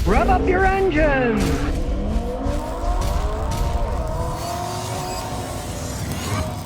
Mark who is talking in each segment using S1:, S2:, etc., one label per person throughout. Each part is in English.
S1: Rev up your engines!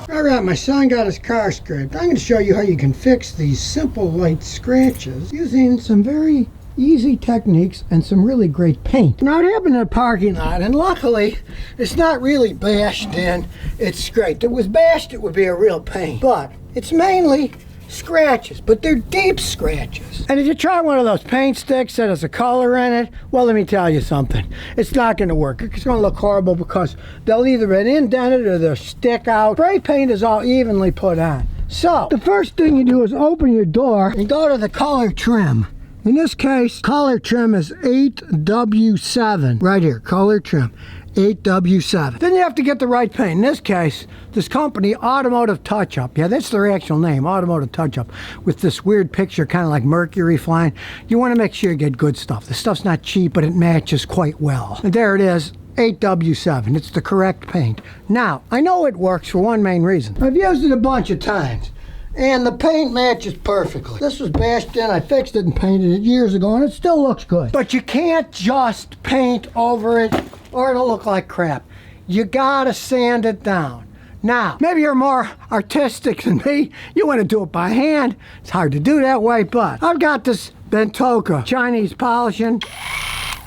S1: Alright, my son got his car scraped. I'm going to show you how you can fix these simple light scratches using some very easy techniques and some really great paint. Now it happened in a parking lot, and luckily it's not really bashed in, it's scraped. If it was bashed, it would be a real pain. But it's mainly scratches, but they're deep scratches. And if you try one of those paint sticks that has a color in it, well, let me tell you something. It's not going to work. It's going to look horrible because they'll either be indented or they'll stick out. Spray paint is all evenly put on. So the first thing you do is open your door and go to the color trim. In this case, color trim is 8W7. Right here, color trim. 8W7. Then you have to get the right paint. In this case, this company, Automotive Touch-Up. Yeah, that's their actual name, Automotive Touch-Up. With this weird picture, kind of like Mercury flying. You want to make sure you get good stuff. The stuff's not cheap, but it matches quite well. And there it is, 8W7. It's the correct paint. Now, I know it works for one main reason. I've used it a bunch of times, and the paint matches perfectly. This was bashed in, I fixed it and painted it years ago, and it still looks good. But you can't just paint over it or it'll look like crap. You gotta sand it down. Now, maybe you're more artistic than me. You want to do it by hand. It's hard to do that way, but I've got this Bentoka Chinese polishing,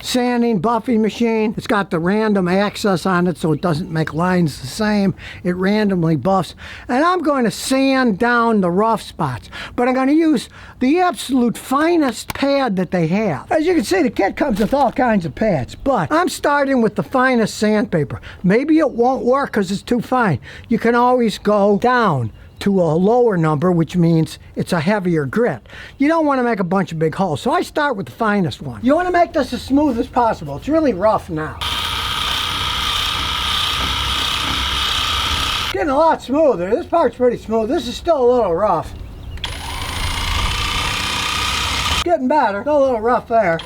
S1: sanding, buffing machine. It's got the random access on it so it doesn't make lines the same. It randomly buffs. And I'm going to sand down the rough spots. But I'm going to use the absolute finest pad that they have. As you can see, the kit comes with all kinds of pads. But I'm starting with the finest sandpaper. Maybe it won't work because it's too fine. You can always go down to a lower number, which means it's a heavier grit. You don't want to make a bunch of big holes, so I start with the finest one. You want to make this as smooth as possible. It's really rough now. Getting a lot smoother. This part's pretty smooth. This is still a little rough. Getting better. Still a little rough there.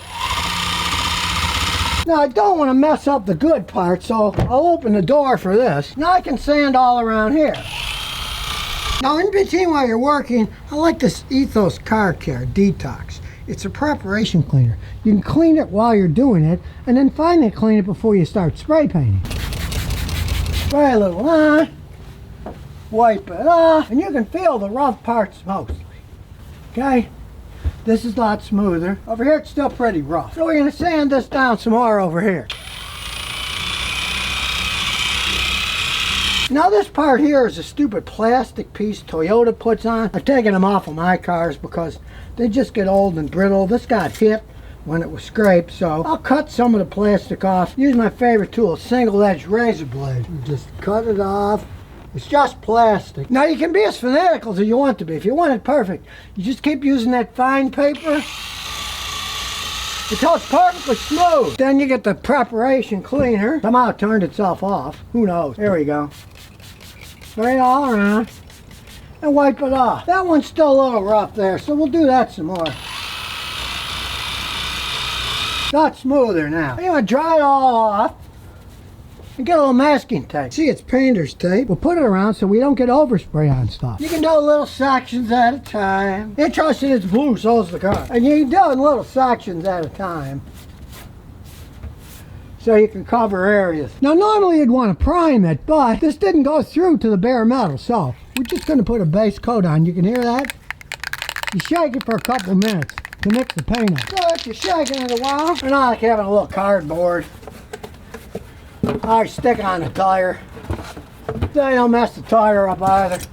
S1: Now I don't want to mess up the good part, so I'll open the door for this. Now I can sand all around here. Now in between while you're working, I like this Ethos Car Care Detox. It's a preparation cleaner. You can clean it while you're doing it, and then finally clean it before you start spray painting. Spray a little on, wipe it off, and you can feel the rough parts mostly. Okay? This is a lot smoother. Over here it's still pretty rough. So we're going to sand this down some more over here. Now this part here is a stupid plastic piece Toyota puts on. I've taken them off of my cars because they just get old and brittle. This got hit when it was scraped, so I'll cut some of the plastic off. Use my favorite tool, a single-edged razor blade. You just cut it off. It's just plastic. Now you can be as fanatical as you want to be. If you want it perfect, you just keep using that fine paper until it's perfectly smooth. Then you get the preparation cleaner. Somehow it turned itself off. Who knows? There we go. Spray it all around and wipe it off. That one's still a little rough there, so we'll do that some more. Got smoother now. You want to dry it all off and get a little masking tape. See, it's painter's tape. We'll put it around so we don't get overspray on stuff. You can do little sections at a time. Interesting, it's blue, so's the car. And you can do it in little sections at a time, so you can cover areas. Now normally you'd want to prime it, but this didn't go through to the bare metal, so we're just going to put a base coat on. You can hear that? You shake it for a couple minutes to mix the paint up. So if you're shaking it a while, and I like having a little cardboard. I stick it on the tire. So you don't mess the tire up either.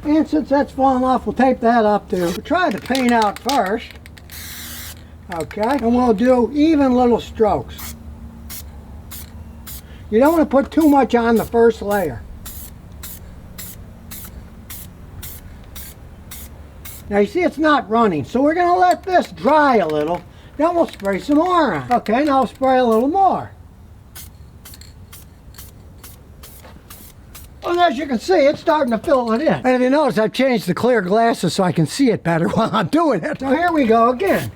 S1: And since that's falling off, we'll tape that up too. We'll try to paint out first. Okay, and we'll do even little strokes. You don't want to put too much on the first layer. Now you see it's not running, so we're going to let this dry a little. Then we'll spray some more on. Okay, now we'll spray a little more. And as you can see, it's starting to fill it in. And if you notice, I've changed the clear glasses so I can see it better while I'm doing it. So here we go again.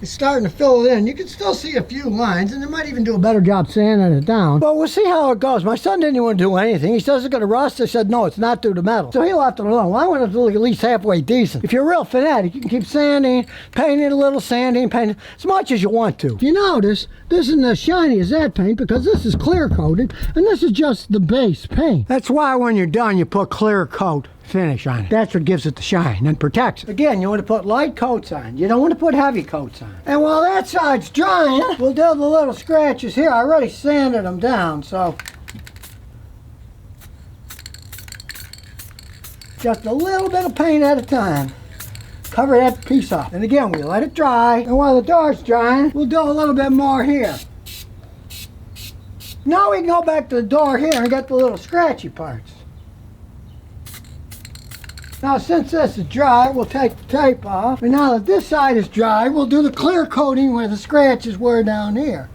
S1: is starting to fill it in. You can still see a few lines, and it might even do a better job sanding it down. But we'll see how it goes. My son didn't want to do anything. He says it's going to rust. I said, no, it's not due to metal. So he left it alone. Well, I want it to look at least halfway decent. If you're a real fanatic, you can keep sanding, painting a little, sanding, painting, as much as you want to. If you notice, this isn't as shiny as that paint because this is clear coated, and this is just the base paint. That's why when you're done, you put clear coat finish on it. That's what gives it the shine and protects it. Again, you want to put light coats on. You don't want to put heavy coats on. And while that side's drying, we'll do the little scratches here. I already sanded them down, so just a little bit of paint at a time. Cover that piece up. And again, we let it dry. And while the door's drying, we'll do a little bit more here. Now we can go back to the door here and get the little scratchy parts. Now since this is dry, we'll take the tape off. And now that this side is dry, we'll do the clear coating where the scratches were down here.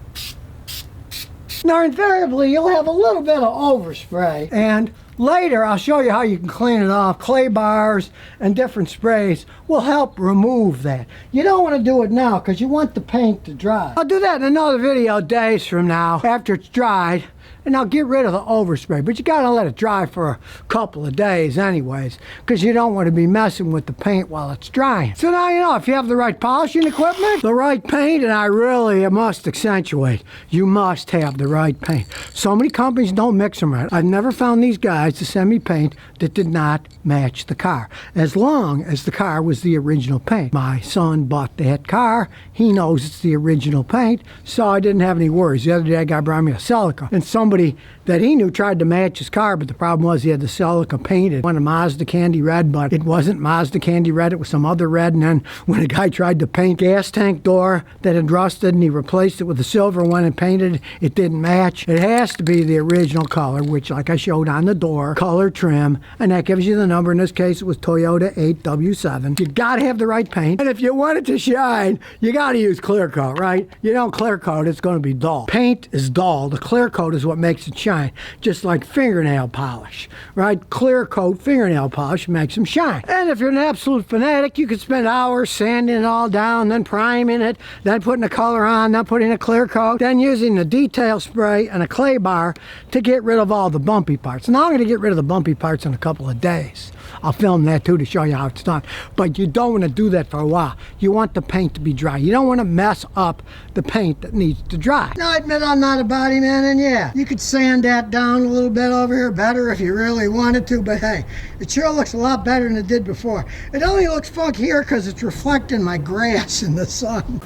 S1: Now invariably, you'll have a little bit of overspray. And later, I'll show you how you can clean it off. Clay bars and different sprays will help remove that. You don't want to do it now because you want the paint to dry. I'll do that in another video days from now after it's dried. And I'll get rid of the overspray. But you gotta let it dry for a couple of days anyways, because you don't want to be messing with the paint while it's drying. So now you know, if you have the right polishing equipment, the right paint, and I really must accentuate, you must have the right paint. So many companies don't mix them right. I've never found these guys to send me paint that did not match the car, as long as the car was the original paint. My son bought that car. He knows it's the original paint, so I didn't have any worries. The other day, a guy brought me a Celica, and somebody that he knew tried to match his car, but the problem was he had the Celica painted. One of Mazda Candy Red, but it wasn't Mazda Candy Red, it was some other red. And then when a guy tried to paint gas tank door that had rusted and he replaced it with a silver one and painted it didn't match. It has to be the original color, which like I showed on the door, color trim, and that gives you the number. In this case, it was Toyota 8W7. You gotta have the right paint, and if you want it to shine, you gotta use clear coat, right? You don't clear coat, it's gonna be dull. Paint is dull. The clear coat is what makes it shine, just like fingernail polish, right? Clear coat fingernail polish makes them shine. And if you're an absolute fanatic, you could spend hours sanding it all down, then priming it, then putting a color on, then putting a clear coat, then using a detail spray and a clay bar to get rid of all the bumpy parts. Now I'm going to get rid of the bumpy parts in a couple of days. I'll film that too to show you how it's done. But you don't want to do that for a while. You want the paint to be dry. You don't want to mess up the paint that needs to dry. Now I admit I'm not a body man, and yeah, you could sand that down a little bit over here better if you really wanted to, but hey, it sure looks a lot better than it did before. It only looks funky here because it's reflecting my grass in the sun.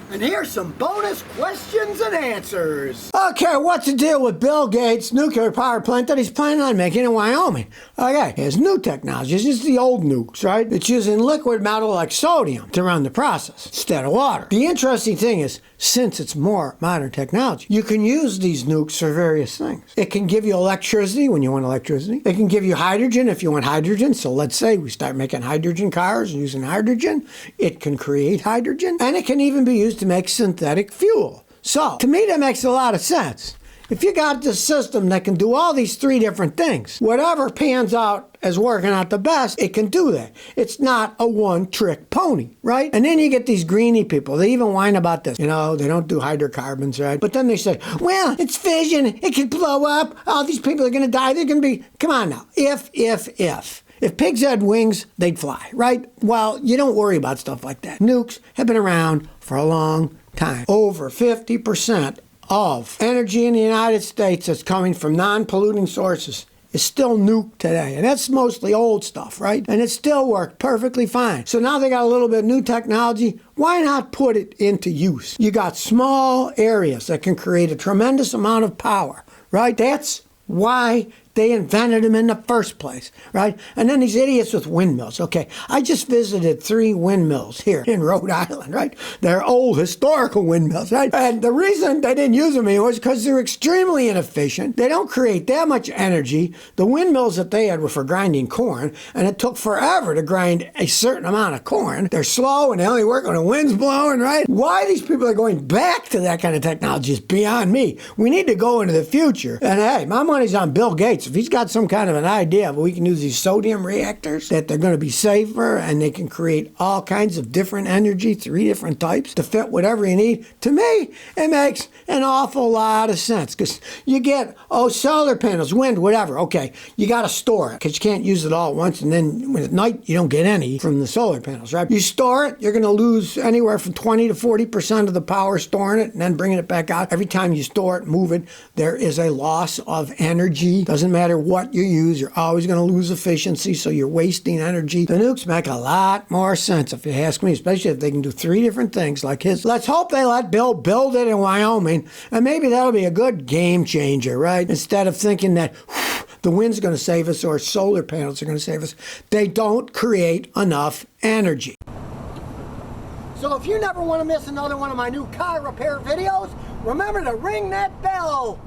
S1: And here's some bonus questions and answers. Okay, what's the deal with Bill Gates' nuclear power plant that he's planning on making in Wyoming? Okay, it's new technology. It's just the old nukes, right? It's using liquid metal like sodium to run the process instead of water. The interesting thing is, since it's more modern technology, you can use these nukes for various things. It can give you electricity when you want electricity. It can give you hydrogen if you want hydrogen. So let's say we start making hydrogen cars using hydrogen. It can create hydrogen. And it can even be used to make synthetic fuel. So, to me, that makes a lot of sense. If you got this system that can do all these three different things, whatever pans out as working out the best, it can do that. It's not a one-trick pony, right? And then you get these greenie people. They even whine about this. You know, they don't do hydrocarbons, right? But then they say, well, it's fission. It could blow up. All these people are going to die. They're going to be... Come on now. If. If pigs had wings, they'd fly, right? Well, you don't worry about stuff like that. Nukes have been around for a long time. Over 50% of energy in the United States that's coming from non-polluting sources is still nuked today. And that's mostly old stuff, right? And it still worked perfectly fine. So now they got a little bit of new technology. Why not put it into use? You got small areas that can create a tremendous amount of power, right? That's why they invented them in the first place, right? And then these idiots with windmills. Okay, I just visited 3 windmills here in Rhode Island, right? They're old historical windmills, right? And the reason they didn't use them anymore is because they're extremely inefficient. They don't create that much energy. The windmills that they had were for grinding corn, and it took forever to grind a certain amount of corn. They're slow, and they only work when the wind's blowing, right? Why these people are going back to that kind of technology is beyond me. We need to go into the future. And hey, my money's on Bill Gates. So if he's got some kind of an idea of we can use these sodium reactors, that they're going to be safer and they can create all kinds of different energy, 3 different types to fit whatever you need, to me, it makes an awful lot of sense. Because you get, solar panels, wind, whatever. Okay, you got to store it because you can't use it all at once. And then when at night, you don't get any from the solar panels, right? You store it, you're going to lose anywhere from 20 to 40% of the power storing it and then bringing it back out. Every time you store it, move it, there is a loss of energy. Doesn't matter what you use, you're always going to lose efficiency, so you're wasting energy. The nukes make a lot more sense, if you ask me, especially if they can do 3 different things like his. Let's hope they let Bill build it in Wyoming, and maybe that'll be a good game changer, right? Instead of thinking that the wind's going to save us or solar panels are going to save us, they don't create enough energy. So if you never want to miss another one of my new car repair videos, remember to ring that bell.